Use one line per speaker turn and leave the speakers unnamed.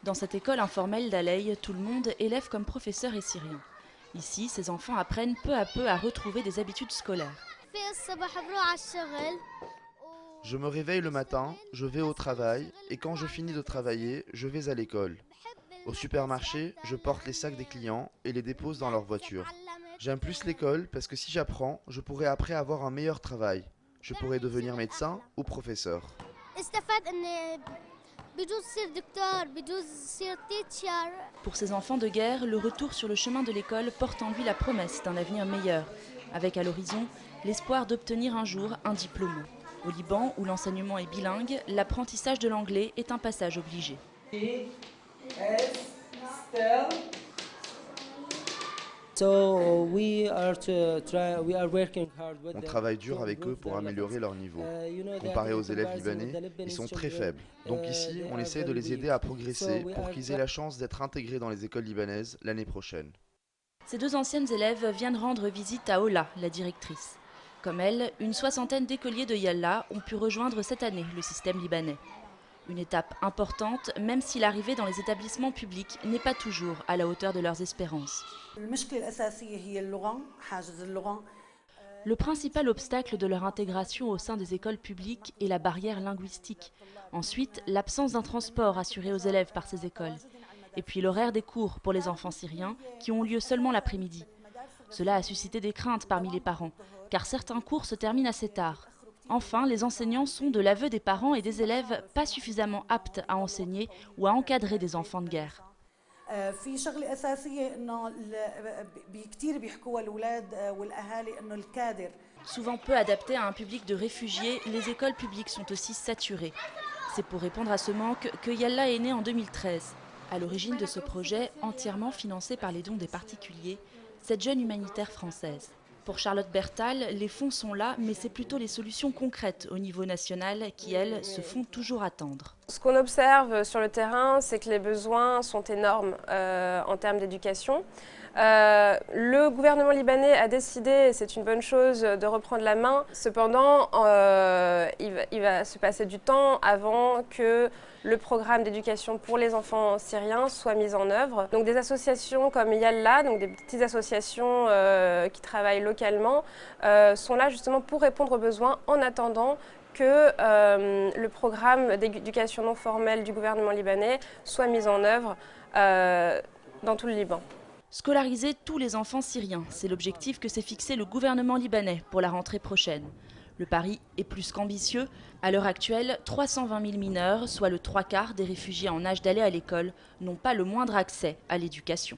Dans cette école informelle d'Aley, tout le monde, élèves comme professeurs, est syrien. Ici, ces enfants apprennent peu à peu à retrouver des habitudes scolaires.
Je me réveille le matin, je vais au travail et quand je finis de travailler, je vais à l'école. Au supermarché, je porte les sacs des clients et les dépose dans leur voiture. J'aime plus l'école parce que si j'apprends, je pourrai après avoir un meilleur travail. Je pourrai devenir médecin ou professeur.
Pour ces enfants de guerre, le retour sur le chemin de l'école porte en lui la promesse d'un avenir meilleur, avec à l'horizon l'espoir d'obtenir un jour un diplôme. Au Liban, où l'enseignement est bilingue, l'apprentissage de l'anglais est un passage obligé.
On travaille dur avec eux pour améliorer leur niveau. Comparé aux élèves libanais, ils sont très faibles. Donc ici, on essaie de les aider à progresser pour qu'ils aient la chance d'être intégrés dans les écoles libanaises l'année prochaine.
Ces deux anciennes élèves viennent rendre visite à Ola, la directrice. Comme elle, une soixantaine d'écoliers de Yalla ont pu rejoindre cette année le système libanais. Une étape importante, même si l'arrivée dans les établissements publics n'est pas toujours à la hauteur de leurs espérances. Le principal obstacle de leur intégration au sein des écoles publiques est la barrière linguistique. Ensuite, l'absence d'un transport assuré aux élèves par ces écoles. Et puis l'horaire des cours pour les enfants syriens qui ont lieu seulement l'après-midi. Cela a suscité des craintes parmi les parents, car certains cours se terminent assez tard. Enfin, les enseignants sont, de l'aveu des parents et des élèves, pas suffisamment aptes à enseigner ou à encadrer des enfants de guerre. Souvent peu adaptées à un public de réfugiés, les écoles publiques sont aussi saturées. C'est pour répondre à ce manque que Yalla est né en 2013. À l'origine de ce projet, entièrement financé par les dons des particuliers, cette jeune humanitaire française. Pour Charlotte Bertal, les fonds sont là, mais c'est plutôt les solutions concrètes au niveau national qui, elles, se font toujours attendre.
Ce qu'on observe sur le terrain, c'est que les besoins sont énormes en termes d'éducation. Le gouvernement libanais a décidé, et c'est une bonne chose, de reprendre la main. Cependant, il va se passer du temps avant que le programme d'éducation pour les enfants syriens soit mis en œuvre. Donc des associations comme Yalla, donc des petites associations qui travaillent localement, sont là justement pour répondre aux besoins en attendant que le programme d'éducation non formelle du gouvernement libanais soit mis en œuvre dans tout le Liban.
Scolariser tous les enfants syriens, c'est l'objectif que s'est fixé le gouvernement libanais pour la rentrée prochaine. Le pari est plus qu'ambitieux. À l'heure actuelle, 320 000 mineurs, soit le 3/4 des réfugiés en âge d'aller à l'école, n'ont pas le moindre accès à l'éducation.